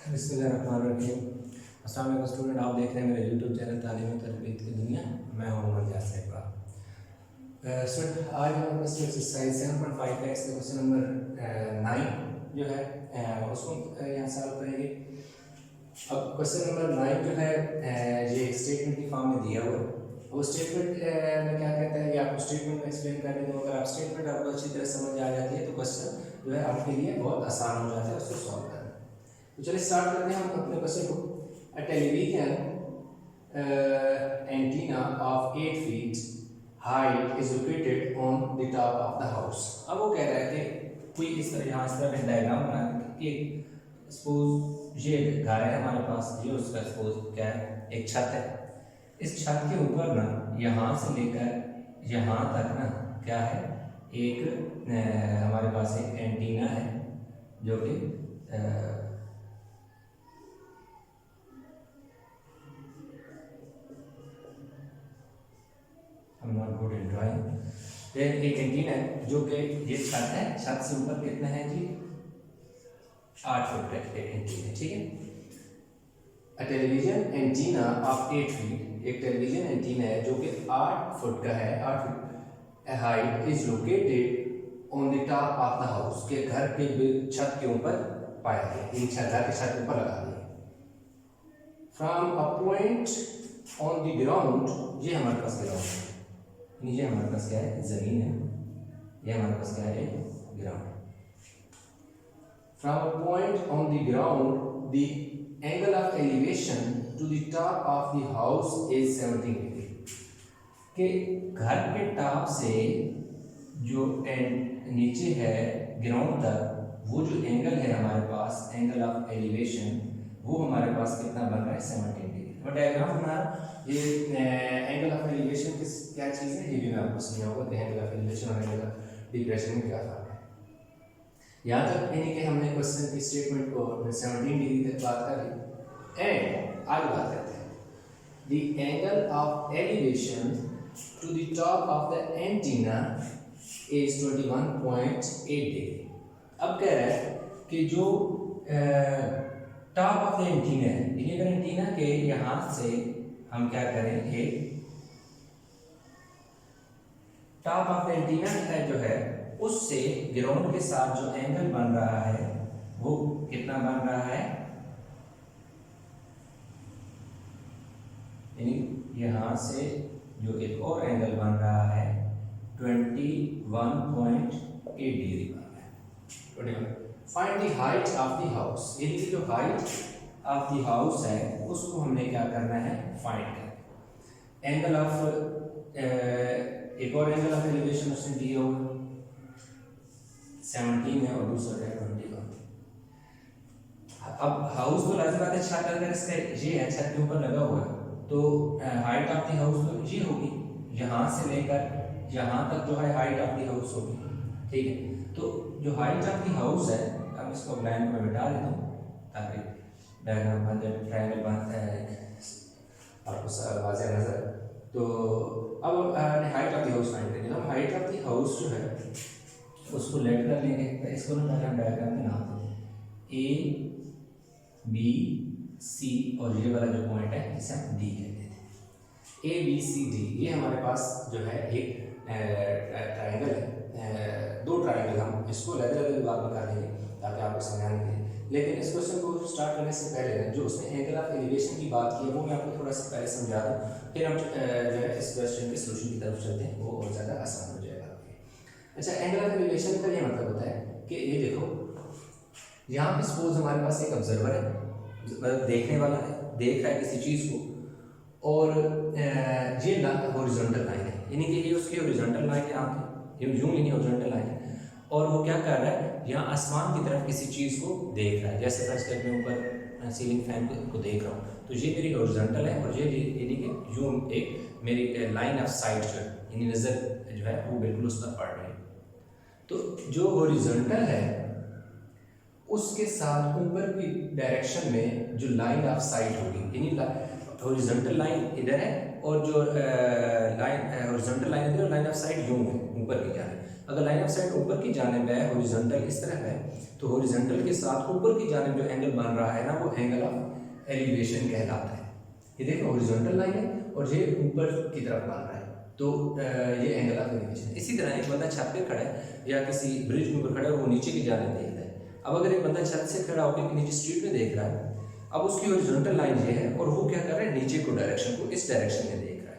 बिस्मिल्लाहिर्रहमानिर्रहीम। अस्सलाम वालेकुम स्टूडेंट, आप देख रहे हैं मेरे यूट्यूब चैनल तालीम और तरबियत की दुनिया। मैं हूं मोहम्मद यासिर इकबाल। स्टूडेंट, आज हमारे पास एक्सरसाइज 7.5 का इसका क्वेश्चन नंबर 9 जो है उसको यहाँ सॉल्व करेंगे। अब क्वेश्चन नंबर 9 जो है ये एक स्टेटमेंट की फॉर्म में दिया हुआ है। वो स्टेटमेंट में क्या कहता है, ये आपको स्टेटमेंट में एक्सप्लेन करने दो। अगर आप स्टेटमेंट आपको अच्छी तरह समझ आ जाती है तो क्वेश्चन जो है आपके लिए बहुत आसान हो जाता है उसको सॉल्व करना। तो चलिए स्टार्ट करते हैं हम अपने क्वेश्चन को। A television antenna of 8 feet height is located on the top of the house. अब वो कह रहा है कि कोई इस तरह यहाँ इस तरह डायग्राम बना कि सपोज ये घर है हमारे पास, ये उसका सपोज क्या है, एक छत है। इस छत के ऊपर ना यहाँ से लेकर यहाँ तक ना क्या है, एक हमारे पास एक एंटीना है जो कि एक एंटीना है जो कि ये छत है, छत से ऊपर कितना है जी, 8 फुट का एंटीना है। ठीक है, a television antenna of 8 feet, एक टेलीविजन एंटीना है जो कि 8 फुट का है, 8 foot height, is located on the top of the house, के घर के छत के ऊपर पाया गया, इन घर के छत के ऊपर लगा दिया। From a point on the ground, ये हमारे पास ग्राउंड है, नीचे हमारे पास क्या है, जमीन है, ये हमारे पास क्या है, ground. From a point on the ground the angle of elevation to the top of the house is 17 degree. कि घर के टॉप से जो नीचे है ग्राउंड तक, वो जो एंगल है हमारे पास, एंगल ऑफ एलिवेशन, वो हमारे पास कितना बन रहा है, 17 डिग्री। मैं डायग्राम बना ये एंगल ऑफ एलिवेशन किस क्या चीज़ है, ये भी मैं आपको समझाऊंगा कि एंगल ऑफ एलिवेशन और एंगल ऑफ डिप्रेशन में क्या फर्क है। यहाँ तक यानी कि हमने क्वेश्चन की स्टेटमेंट को 17 डिग्री तक बात कर ली। एंड आगे बात करते हैं, the angle of elevation to the top of the antenna is 21.8 degree. अब कह रहा है कि जो टॉप ऑफ द एंटीना है, यानी अगर एंटीना के यहाँ से हम क्या करेंगे, टॉप ऑफ द एंटीना है जो है उससे ग्राउंड के साथ जो एंगल बन रहा है वो कितना बन रहा है, यानी यहाँ से जो एक और एंगल बन रहा है 21.8 डिग्री बन रहा है। Find the height of the house, यानी कि जो हाइट ऑफ द हाउस है उसको हमने क्या करना है, फाइंड करना। एंगल ऑफ एक और एंगल ऑफ एलिवेशन उसने दिया हुआ 17 है और दूसरा है 21। अब हाउस तो लाजिम बात है, छत अगर इसका ये है, छत के ऊपर लगा हुआ है तो हाइट ऑफ द हाउस तो ये होगी, यहाँ से लेकर यहाँ तक जो है हाइट ऑफ द हाउस होगी। ठीक है, तो जो हाइट ऑफ द हाउस है, अब इसको ब्लैंक में मिटा देता हूँ ताकि डायग्राम बन जाए, ट्रायंगल बनता है आपको वाज़ेह नजर। तो अब height of the house find करेंगे। हम हाइट ऑफ द हाउस जो है उसको लेट कर लेंगे, तो इसको ना पहले हम डायग्राम में नाम देते हैं, ए बी सी, और ये वाला जो पॉइंट है इसे हम डी कहते थे। ए बी सी डी, ये हमारे पास जो है एक ट्रायंगल है, दो ट्रायंगल, हम इसको अलग बात में कर लेंगे ताकि आपको समझाने के लिए। लेकिन इस क्वेश्चन को स्टार्ट करने से पहले जो उसने एंगल ऑफ एलिवेशन की बात की है वो मैं आपको थोड़ा सा पहले समझा दूँ, फिर हम जो है इस क्वेश्चन के सोल्यूशन की तरफ चलते हैं, वो और ज़्यादा आसान हो जाएगा। अच्छा, एंगल ऑफ एलिवेशन का ये मतलब होता है कि ये देखो, यहाँ पे सपोज हमारे पास एक ऑब्जर्वर है, देखने वाला है, देख रहा है किसी चीज़ को, और ये हॉरिजॉन्टल लाइन है, यानी कि ये उसकी हॉरिजॉन्टल लाइन है, यहाँ पे यूं यानी हॉरिजॉन्टल लाइन है, और वो क्या कर रहा है, यहाँ आसमान की तरफ किसी चीज़ को देख रहा है। जैसे फर्स्ट स्टेप में ऊपर सीलिंग फैन को देख रहा हूँ, तो ये मेरी हॉरिजॉन्टल है, और ये यानी कि यूं एक मेरी लाइन ऑफ साइट जो है, यानी नज़र जो है वो बिल्कुल उस पर पड़ रही है। तो जो हॉरिजॉन्टल है उसके साथ ऊपर की डायरेक्शन में जो लाइन ऑफ साइट होगी, यानी हॉरिजॉन्टल लाइन इधर है और जो लाइन हॉरिजॉन्टल लाइन है लाइन ऑफ साइट यूं है ऊपर की जानिब। अगर लाइन ऑफ साइट ऊपर की जानिब है, हॉरिजॉन्टल इस तरह है, तो हॉरिजॉन्टल के साथ ऊपर की जानिब जो एंगल बन रहा है ना वो एंगल ऑफ एलिवेशन कहलाता है। ये देखो हॉरिजॉन्टल लाइन है और ये ऊपर की तरफ बन रहा है, तो ये एंगल ऑफ एलिवेशन है। इसी तरह एक बंदा छत पे खड़ा है या किसी ब्रिज के ऊपर खड़ा है, वो नीचे की जानिब देख रहा है। अब अगर एक बंदा छत से खड़ा होकर नीचे स्ट्रीट में देख रहा है, अब उसकी हॉरिजॉन्टल लाइन ये है और वो क्या कर रहा है, नीचे को डायरेक्शन को इस डायरेक्शन में देख रहा है।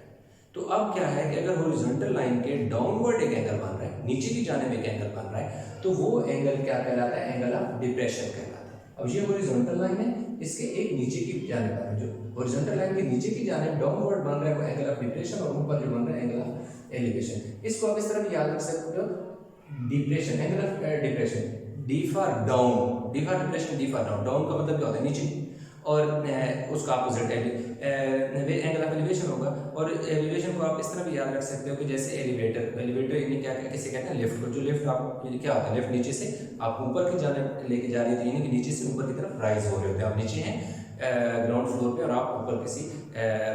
तो अब क्या है कि अगर हॉरिजॉन्टल लाइन के डाउनवर्ड एक एंगल बन रहा है, नीचे की जानिब एक एंगल बन रहा है, तो वो एंगल क्या कहलाता है, एंगल ऑफ डिप्रेशन कहलाता है। अब ये हॉरिजॉन्टल लाइन है, इसके एक नीचे की जानिब है, जो हॉरिजॉन्टल लाइन के नीचे की जानिब डाउनवर्ड बन रहा है वो एंगल ऑफ डिप्रेशन, और ऊपर जो बन रहा है एंगल ऑफ एलिवेशन। इसको आप इस तरह भी याद रख सकते हो, depression, angle of depression, D for down, D for depression, D for down. Down का मतलब क्या होता है, नीचे, और उसका अपोजिट एंगल ऑफ एलिवेशन होगा। और एलिवेशन को आप इस तरह भी याद रख सकते हो कि जैसे एलिवेटर, एलिवेटर यानी क्या किसे कहते हैं, लिफ्ट को। जो लिफ्ट आप क्या होता है, लिफ्ट नीचे से आप ऊपर की जानिब लेके जा रही थी, यानी कि नीचे से ऊपर की तरफ राइज हो रहे होते हैं। आप नीचे हैं ग्राउंड फ्लोर पे और आप ऊपर किसी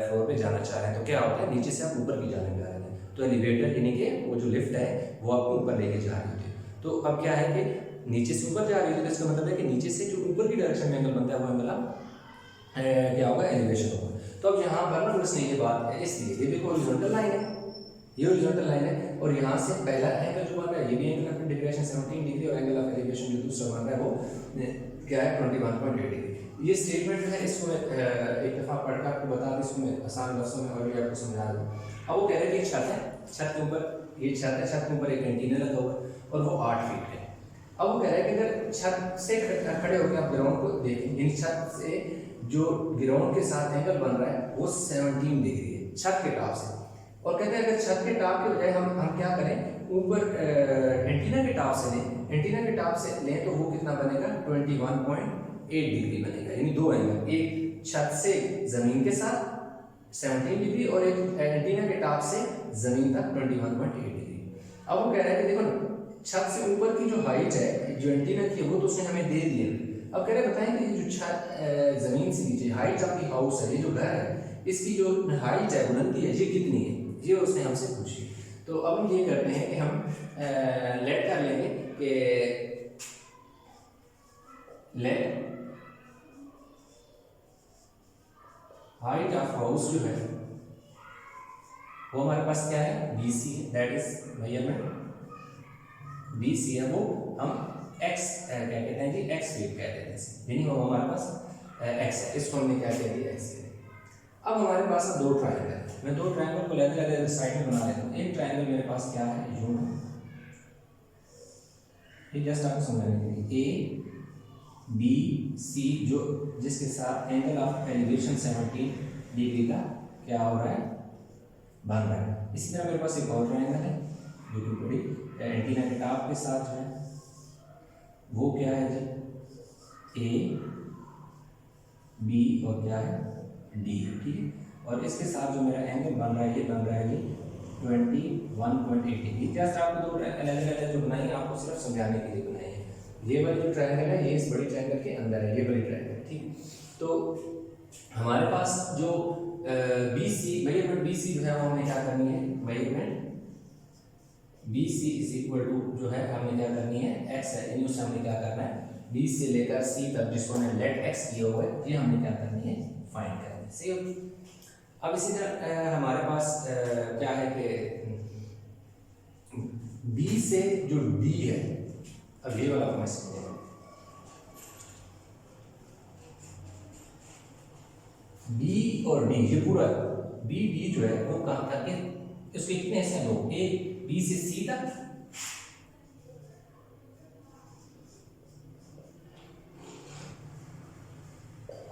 फ्लोर पे जाना चाह रहे हैं, तो क्या होता है, नीचे से आप ऊपर की जानिब जा रहे हैं, तो एलिवेटर यानी कि वो जो लिफ्ट है वो आपको ऊपर लेके जा रही होती है। तो अब क्या है कि नीचे से ऊपर जा रही है, तो इसका मतलब है कि नीचे से जो ऊपर की डायरेक्शन में एंगल बनता है वो एंगल क्या होगा, एलिवेशन होगा। तो अब यहाँ पर ना उसने ये बात है, इसलिए ये देखो हॉरिजॉन्टल लाइन है, ये हॉरिजॉन्टल लाइन है, और यहाँ से पहला एंगल जो बन रहा है ये भी एंगल ऑफ डिप्रेशन 17 डिग्री, और एंगल ऑफ एलिवेशन जो दूसरा बन रहा है वो क्या है 21.8 डिग्री। ये स्टेटमेंट जो है इसको एक दफ़ा पढ़कर आपको बता दूँ, इसको मैं आसान लफ्ज़ों में और भी आपको समझा दूँ। अब वो कह रहे हैं कि छत है, छत के ऊपर ये छत है, छत के ऊपर एक एंटीना लगा हुआ है और वो 8 फीट है। अब वो कह रहा है कि अगर छत से खड़े होकर आप ग्राउंड को देखें, इन छत से जो ग्राउंड के साथ एंगल बन रहा है वो 17 डिग्री है छत के टॉप से। और कहते हैं अगर छत के टॉप के बजाय हम क्या करें, ऊपर एंटीना के टॉप से लें, एंटीना के टॉप से लें तो वो कितना बनेगा 21.8 डिग्री बनेगा, यानी दो एंगल, एक छत से जमीन के साथ 17 डिग्री और एक एंटीना के टॉप से जमीन तक 21.8 डिग्री। अब वो कह रहा है कि देखो छत से ऊपर की जो हाइट है, जो एंटीना की, वो तो उसने हमें दे दी है। अब कह रहे बताएं कि जो छत जमीन से नीचे हाइट ऑफ द हाउस है, ये जो घर है, इसकी जो हाइट है, बुलंदी है, ये कितनी है, ये उसने हमसे पूछी। तो अब हम ये करते हैं कि हम लेट कर लेंगे कि लेट हाइट ऑफ हाउस जो है वो हमारे पास क्या है, BC है, दैट इज मेजरमेंट BC है, वो हम x क्या कहते हैं जी, x फीट कहते हैं, यानी वो हमारे पास x है, इसको हमने क्या कह दिया, x है। अब हमारे पास दो ट्रायंगल है, मैं दो ट्रायंगल को अलग-अलग साइड में बना लेता हूँ। एक ट्रायंगल मेरे पास क्या है, यूं है, ये जस्ट आपको समझाने के लिए ABC जो जिसके साथ एंगल ऑफ एलिवेशन 17 डिग्री का क्या हो रहा है, बन रहा है। इसी तरह मेरे पास एक और ट्रायंगल है जो कि बड़ी एंटीना के टॉप के साथ है, वो क्या है जी, AB और क्या है, D, ठीक। और इसके साथ जो मेरा एंगल बन रहा है ये बन रहा है जी 21.8 डिग्री। जस्ट आपको दो अलग-अलग जो बनाई है आपको सिर्फ समझाने के लिए बनाई है। ये वाली जो ट्रायंगल है ये इस बड़ी ट्रायंगल के अंदर है, ये बड़ी ट्रायंगल, ठीक। तो हमारे पास जो BC मेजरमेंट BC जो है वो हमें क्या करनी है, measurement BC is equal to जो है हमें क्या करनी है, x है, यानी उससे हमने क्या करना है, B से लेकर C तक जिसको हमने लेट x किया हुआ है, ये हमने क्या करनी है, फाइंड करनी है। सही होगी। अब इसी तरह हमारे पास क्या है कि B से जो D है, अब ये वाला मैं समझेगा, B और D ये पूरा B D जो है वो कहाँ तक है, उसके कितने हिस्से हैं, दो, एक B से C तक,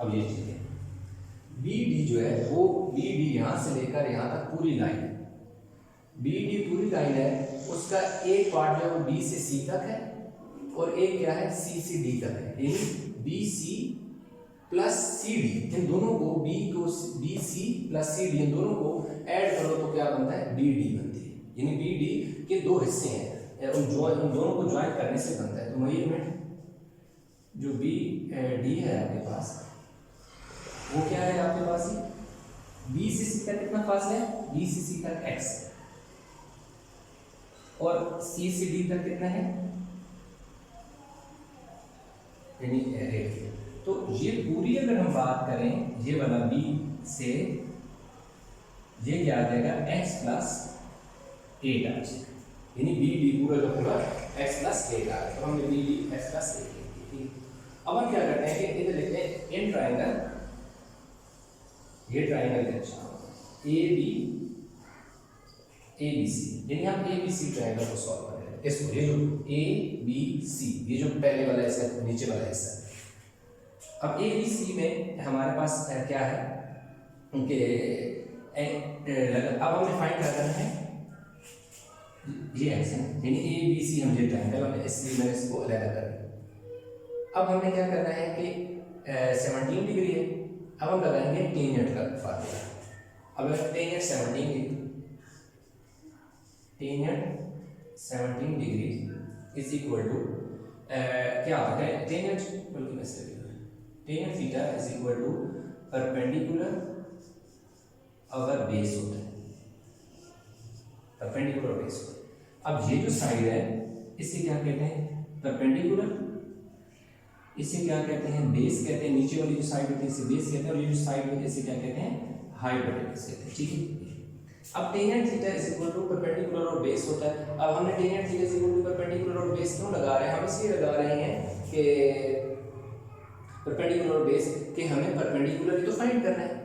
अब ये चीज है BD जो है वो BD यहां से लेकर यहां तक पूरी लाइन है, BD पूरी लाइन है, उसका एक पार्ट जो है वो B से C तक है और एक क्या है C से D तक है, यानी BC प्लस CD, इन दोनों को BC प्लस CD इन दोनों को ऐड करो तो क्या बनता है, BD बनती है, यानी BD के दो हिस्से हैं, उन दोनों को ज्वाइन करने से बनता है। तो मेजरमेंट जो BD है आपके पास वो क्या है आपके पास, बी से सी का कितना फासला है, बी से सी तक x और सी से डी तक कितना है, यानी तो ये पूरी अगर हम बात करें, ये वाला बी से ये क्या आ जाएगा x प्लस 8 आ जाएगा, यानी बी डी पूरा का पूरा x प्लस 8 आ जाएगा। तो हमने बी डी x प्लस 8 लिखी थी। अब हम क्या करते हैं कि इधर लिखते हैं इन ट्राइंगल, ये ट्राइंगल है ए बी सी, यानी हम ए बी सी ट्राइंगल को सॉल्व कर रहे हैं। इसको ये जो ए बी सी, ये जो पहले वाला हिस्सा नीचे वाला हिस्सा है। अब ए बी सी में हमारे पास क्या है कि अब हमें फाइंड क्या करना है, ये ऐसे यानी ए बी सी हम ये ट्राइंगल, हमने इसलिए मैंने इसको अलग कर दिया। अब हमें क्या करना है कि 17 डिग्री है, अब हम लगाएंगे टेंजेंट का फार्मूला। अब tangent 17 degree, tangent 17 degree is equal to क्या होता है, टेंजेंट बल्कि ऐसे tangent theta is equal to perpendicular over base होता है, परपेंडिकुलर बेस। अब ये जो साइड है इसे क्या कहते हैं, परपेंडिकुलर, इसे क्या कहते हैं, बेस कहते हैं। नीचे वाली जो साइड होती है इसे बेस कहते हैं, और ये जो साइड होती है इसे क्या कहते हैं, हाइपोटेनस कहते हैं। ठीक है। अब tangent theta is equal to perpendicular और बेस होता है। अब हमने tangent theta is equal to perpendicular और बेस क्यों लगा रहे हैं, हम इसलिए लगा रहे हैं कि परपेंडिकुलर और बेस कि हमें परपेंडिकुलर तो फाइंड करना है,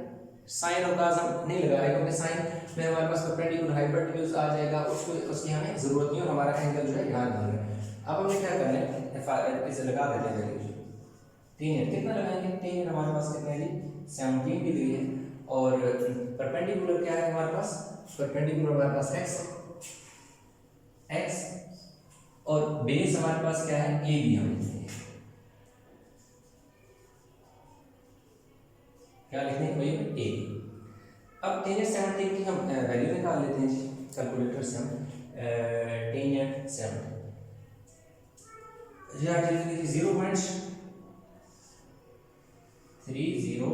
साइन और कॉस हम नहीं लगा रहे, क्योंकि साइन में हमारे पास परपेंडिकुलर हाइपोटेन्यूज आ जाएगा, उसको उसकी हमें जरूरत नहीं, और हमारा एंगल जो है यहाँ नहीं है। अब हमें क्या करना है, इसे लगा देते हैं वैल्यू। टेंजेंट कितना लगाएंगे, टेंजेंट हमारे पास कितना है जी 17 डिग्री है, और परपेंडिकुलर क्या है हमारे पास, परपेंडिकुलर हमारे पास x, और बेस हमारे पास क्या है ए बी, हम क्या लिखते हैं भैया ए। अब टेंजेंट 17 की हम वैल्यू निकाल लेते हैं जी कैलकुलेटर से। हम टेंजेंट 7 0.30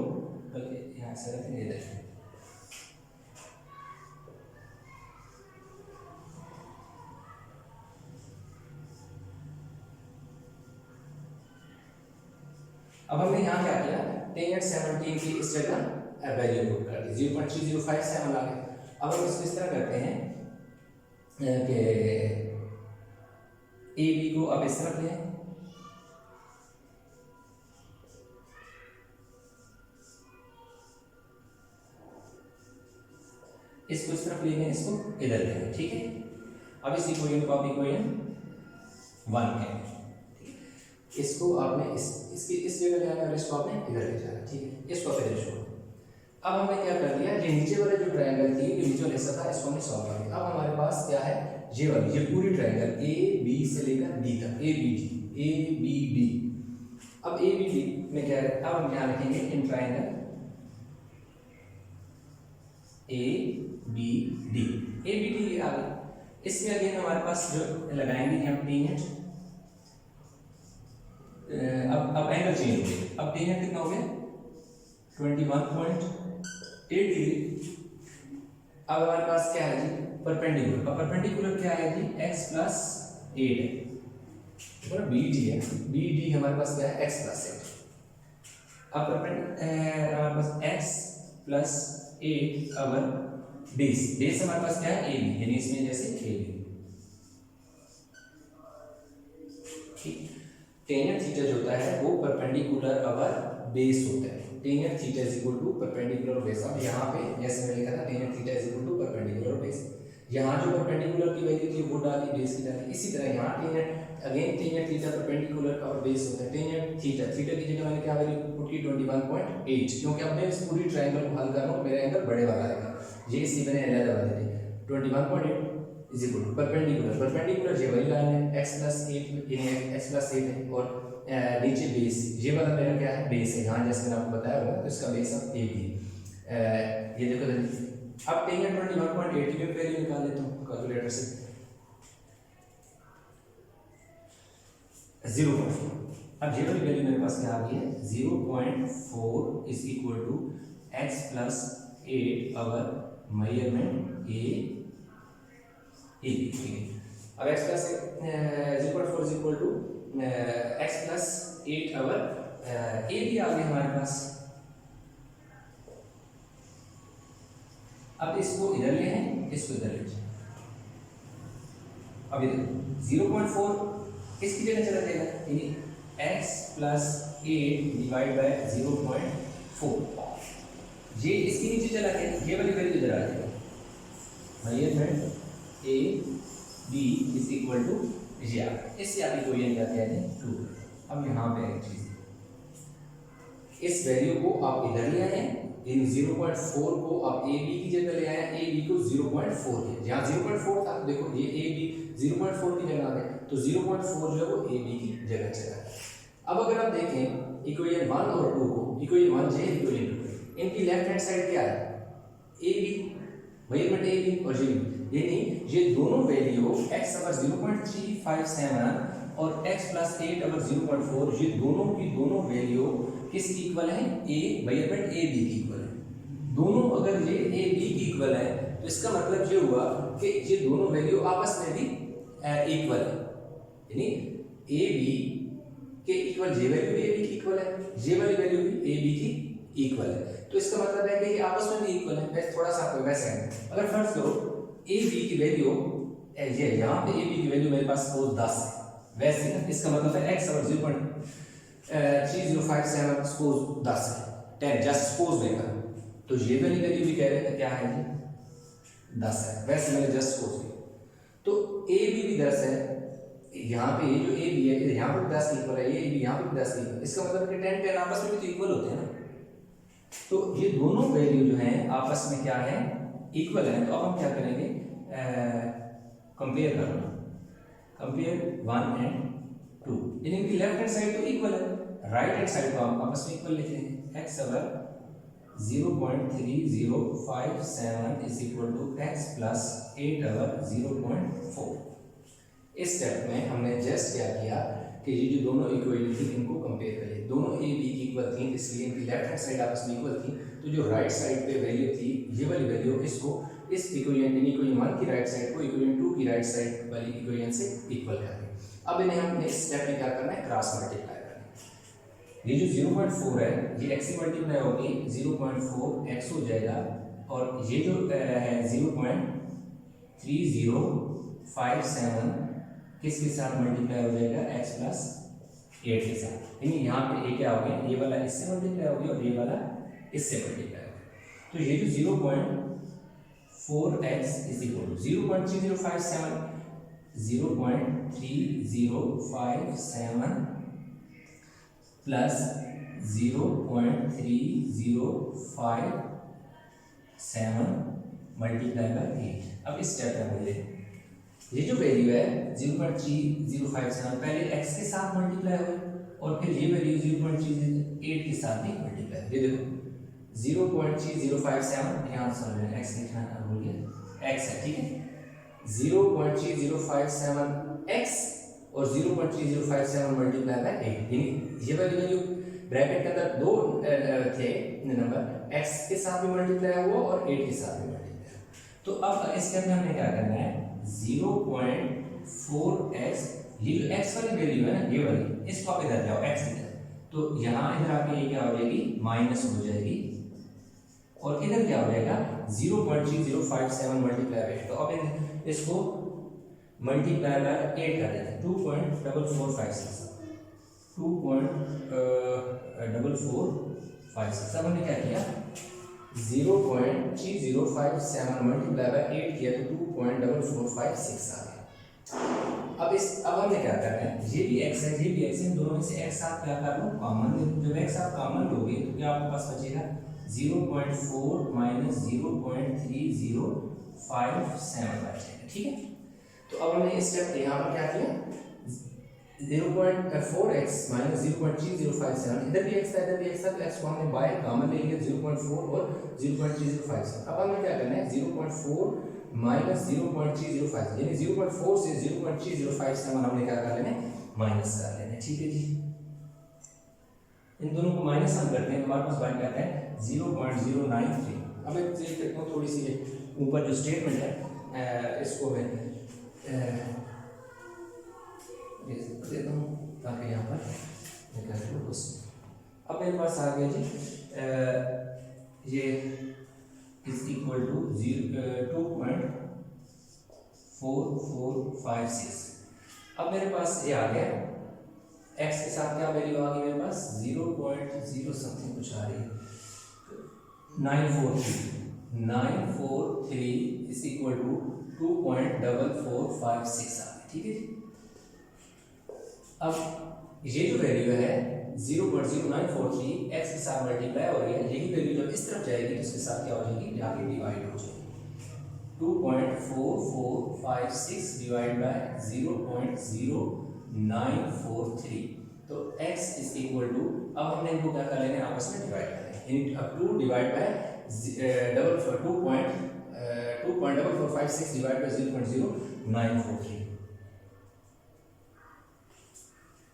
बल्कि यहाँ से रखेंगे इधर। अब हमने यहाँ क्या किया, टेंजेंट 17 की इस जगह वैल्यू पुट कर दी, 0.3057 आ गया। अब हम इसको इस तरह करते हैं कि ए बी को अब इस तरफ लें, इसको इस तरफ लेंगे, इसको इधर लेंगे। ठीक है। अब इस इक्वेशन को आप इक्वेशन 1 कहेंगे, इसको आपने इसकी इस जगह ले आना और इसको आपने इधर ले जाना। ठीक है। इसको इधर छोड़ो। अब हमने क्या कर लिया, ये नीचे वाले जो ट्रायंगल थी, ये नीचे वाला हिस्सा था, इसको हमने सॉल्व कर लिया। अब हमारे पास क्या है, ये वाली, ये पूरी ट्रायंगल ए बी से लेकर डी तक, ए बी डी। अब ए बी डी में क्या है, अब हम यहाँ लिखेंगे in triangle A B D, A B D आ गई। इसमें अगेन हमारे पास जो लगाएंगे हम टेंजेंट, अब एंगल चेंज हो गया। अब टेंजेंट कितना हो गया 21.8 डिग्री। अब हमारे पास क्या है जी परपेंडिकुलर, अब परपेंडिकुलर क्या है जी x प्लस 8 है, बी डी है, बी डी हमारे पास क्या है x प्लस 8। अब हमारे पास x plus 8 over base, base हमारे पास क्या है ए बी, यानी इसमें जैसे ए बी। ठीक। टेंजेंट थीटा जो होता है वो परपेंडिकुलर अवर बेस होता है, tangent theta is equal to perpendicular base. अब यहाँ पे जैसे मैंने लिखा था tangent theta is equal to perpendicular base, यहाँ जो परपेंडिकुलर की वैल्यू थी वो डाली, बेस की डाली। इसी तरह यहाँ tangent again tangent theta perpendicular over base होता है, टेंजेंट थीटा, थीटा की जगह मैंने क्या वैल्यू पुट की 21.8, क्योंकि अब मैं इस पूरी ट्रायंगल को हल कर रहा हूँ, मेरा एंगल बड़े वाला आएगा, ये इसी मैंने अलग लगा दी 21.8 is equal to perpendicular, perpendicular ये वाली लाइन है x प्लस 8 यानी x प्लस 8 है, और नीचे बेस, ये वाला मेरा क्या है बेस है, यहाँ जैसे मैंने आपको बताया होगा, तो इसका बेस अब ए बी। ये देखो अब टेंजेंट 21.8 की वैल्यू निकाल लेता हूँ कैलकुलेटर से, 0.4। अब ये वाली वैल्यू मेरे पास क्या आ गई है 0.4 is equal to x plus 8 our measurement A B, ठीक है। अब x plus 0.4 is equal to x plus 8 our A B आ गया हमारे पास। अब इसको इधर ले हैं, इसको इधर ले जाए। अब इधर 0.4 किसकी जगह चला जाएगा, यानी x प्लस 8 डिवाइड बाय 0.4, ये इसके नीचे चला गया, ये वाली वैल्यू इधर आ जाएगी। Measurement A B is equal to ये, इससे आप इक्वेशन क्या कहते हैं 2। अब यहाँ पे एक चीज, इस वैल्यू को आप इधर ले आए, इन 0.4 को आप ए बी की जगह ले आए, ए बी को 0.4 के, जहाँ 0.4 था देखो ये ए बी 0.4 की जगह आ गया, तो 0.4 जो है वो ए बी की जगह चला। अब अगर आप देखें इक्वेशन 1 और 2 को, इक्वेशन 1 जे इक्वेशन 2, इनकी लेफ्ट हैंड साइड क्या है, A B, measurement A B और जे बी, यानी ये दोनों वैल्यू x अगर 0.357 और x प्लस 8 अगर 0.4, ये दोनों की दोनों वैल्यू किसकी इक्वल है, ए मेजरमेंट ए बी की इक्वल है। दोनों अगर ये ए बी की इक्वल है तो इसका मतलब ये हुआ कि ये दोनों वैल्यू आपस में भी इक्वल है, यानी ए बी के इक्वल जे वैल्यू भी ए बी की इक्वल है, जे वाली वैल्यू भी ए बी की इक्वल है। तो इसका मतलब है कि ये आपस में भी इक्वल है। वैसे थोड़ा सा वैसे अगर फर्ज करो ए बी की वैल्यू ये, यहाँ पे ए बी की वैल्यू मेरे पास सपोज 10 है, वैसे ना इसका मतलब है x अगर 0.3057 सपोज 10 है, 10 जस्ट सपोज लेकर, तो ये वाली वैल्यू भी कह रहे हैं क्या है, 10 है, वैसे मैंने जस्ट सपोज किया। तो ए बी भी 10 है, यहाँ पे ये जो ए बी है यहाँ पे 10 इक्वल है, ये भी यहाँ पे 10 इक्वल, इसका मतलब है कि 10 10 आपस में भी तो इक्वल होते हैं ना। तो ये दोनों वैल्यू जो हैं आपस में क्या है, इक्वल है। तो अब हम क्या करेंगे, कंपेयर करना, कंपेयर 1 एंड 2, इनकी लेफ्ट हैंड साइड तो इक्वल है, राइट हैंड साइड को हम आपस में इक्वल लिख लेंगे। x अगर 0.3057 is equal to x plus 8 अगर 0.4। इस स्टेप में हमने जस्ट क्या किया कि ये जो दोनों इक्वल थी इनको कंपेयर करिए, दोनों ए बी की इक्वल थी, इसलिए इनकी लेफ्ट हैंड साइड आपस में इक्वल थी। तो जो राइट साइड पे वैल्यू थी ये वाली वैल्यू, इसको इस इक्वेशन इक्वेशन 1 की राइट साइड को इक्वेशन 2 की राइट साइड वाली इक्वेशन से इक्वल कर दें। अब इन्हें हम नेक्स्ट स्टेप में क्या करना है, क्रॉस मल्टीप्लाई करना है। ये जो 0.4 है ये x से मल्टीप्लाई होगी 0.4 x हो जाएगा, और ये जो है 0.3057 किसके साथ मल्टीप्लाई हो जाएगा, x प्लस 8 के साथ, यानी यहाँ पे ये क्या हो गया, ये वाला इससे मल्टीप्लाई हो गया और ये वाला इससे मल्टीप्लाई हो गया। तो ये जो 0.4x is equal to 0.3057 plus 0.3057 multiply by 8। अब इस स्टेप में मुझे ये जो वैल्यू है 0.3057 पहले x के साथ मल्टीप्लाई हुई और फिर ये वैल्यू 0.38 के साथ भी मल्टीप्लाई। ये देखो 0.3057 यहाँ समझ में x लिखना भूल गया, x है, ठीक है। 0.3057x और 0.3057 मल्टीप्लाई बाय 8, यानी ये वाली वैल्यू ब्रैकेट के अंदर दो थे नंबर, x के साथ भी मल्टीप्लाई हुआ और 8 के साथ भी मल्टीप्लाई। तो अब इस स्टेप में हमें क्या करना है, 0.4x, ये जो x वाली वैल्यू है ना ये वाली, इसको आप इधर जाओ x इधर, तो यहाँ इधर आके ये क्या हो जाएगी, माइनस हो जाएगी, और इधर क्या हो जाएगा 0.3057 मल्टीप्लाई बाय 8। तो अब इसको मल्टीप्लाई बाय 8 कर देते हैं, 2.4456 2.4456। अब हमने क्या किया 0.3057 मल्टीप्लाई बाय 8 किया तो 2.4456 आ गया। अब हमने क्या करना है, ये भी x है ये भी x है, इन दोनों में से x आप क्या कर लो कॉमन, जब x आप कॉमन लोगे तो क्या आपके पास बचेगा 0.4 माइनस 0.3057 बचेगा, ठीक है। तो अब हमने इस स्टेप यहाँ पर क्या किया, 0.4x माइनस 0.3057, इधर भी x था इधर भी x था, तो x को हमने बाय कॉमन ले लिया 0.4 और 0.3057। अब हमें क्या करना है 0.4 माइनस 0.3057, यानी 0.4 से 0.3057 हमने क्या कर लेना है, माइनस कर लेना है, ठीक है जी। इन दोनों को माइनस हम करते हैं, हमारे पास बन जाता है 0.093। अब मैं देख करता हूँ थोड़ी सी ऊपर जो स्टेटमेंट है इसको मैं देता हूँ ताकि यहाँ पर निकल लूँ कुछ। अब मेरे पास आ गया जी ये इज इक्वल टू 2.4456। अब मेरे पास ये आ गया x के साथ क्या वैल्यू आ गई मेरे पास 0.0 समथिंग कुछ आ रही है 943 इज इक्वल टू 2.4456 आ गई। ठीक है जी। अब ये जो वैल्यू है 0.0943 x के साथ मल्टीप्लाई हो रही है, यही वैल्यू जब इस तरफ जाएगी तो इसके साथ क्या हो जाएगी, जाके डिवाइड हो जाएगी। 2.4456 डिवाइड बाय 0.0943 तो x इज इक्वल टू, अब हमने इनको क्या कर लेंगे आपस में डिवाइड कर लेंगे। अब 2 डिवाइड बाय 2.4456 डिवाइड बाय 0.0943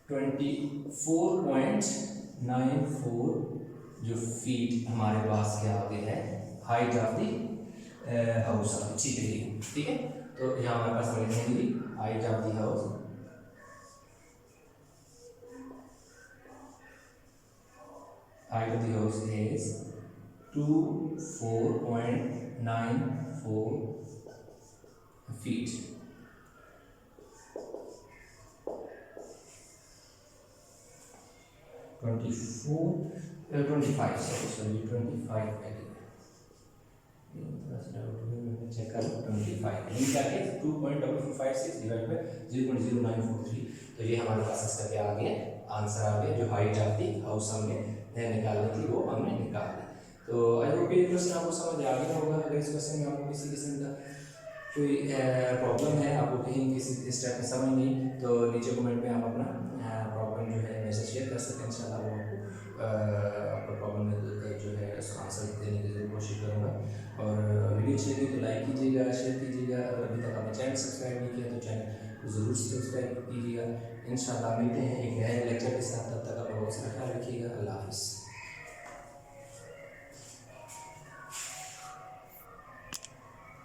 24.94 जो फीट हमारे पास क्या आ गया है height of the house of. ठीक है ठीक है। तो यहाँ हमारे पास हम लिखेंगे height of the house, height of the house is 24.94 feet. Check कर 25 करके 2.4456 डिवाइड बाय 0.0943 तो ये हमारे पास इसका क्या आ गया आंसर आ गया। जो हाइट ऑफ दी हाउस हमने निकालनी थी वो हमने निकाल दी। तो आई होप ये क्वेश्चन आपको समझ आ गया होगा। अगर इस क्वेश्चन में आपको किसी किस्म का कोई प्रॉब्लम है, आपको कहीं किसी स्टेप में समझ नहीं, तो नीचे कमेंट में आप अपना प्रॉब्लम जो है मैसेज शेयर कर सकते हैं। इंशाल्लाह वो आपको आपका प्रॉब्लम में जो है आंसर देने की जरूर कोशिश करूँगा। और वीडियो अच्छी लगी तो लाइक कीजिएगा, शेयर कीजिएगा। अगर अभी तक आपने चैनल सब्सक्राइब नहीं किया तो चैनल को ज़रूर सब्सक्राइब कीजिएगा। इंशाल्लाह मिलते हैं एक नए लेक्चर के साथ, तब तक आप बहुत सारा ख्याल रखिएगा। अल्लाह हाफ़िज़।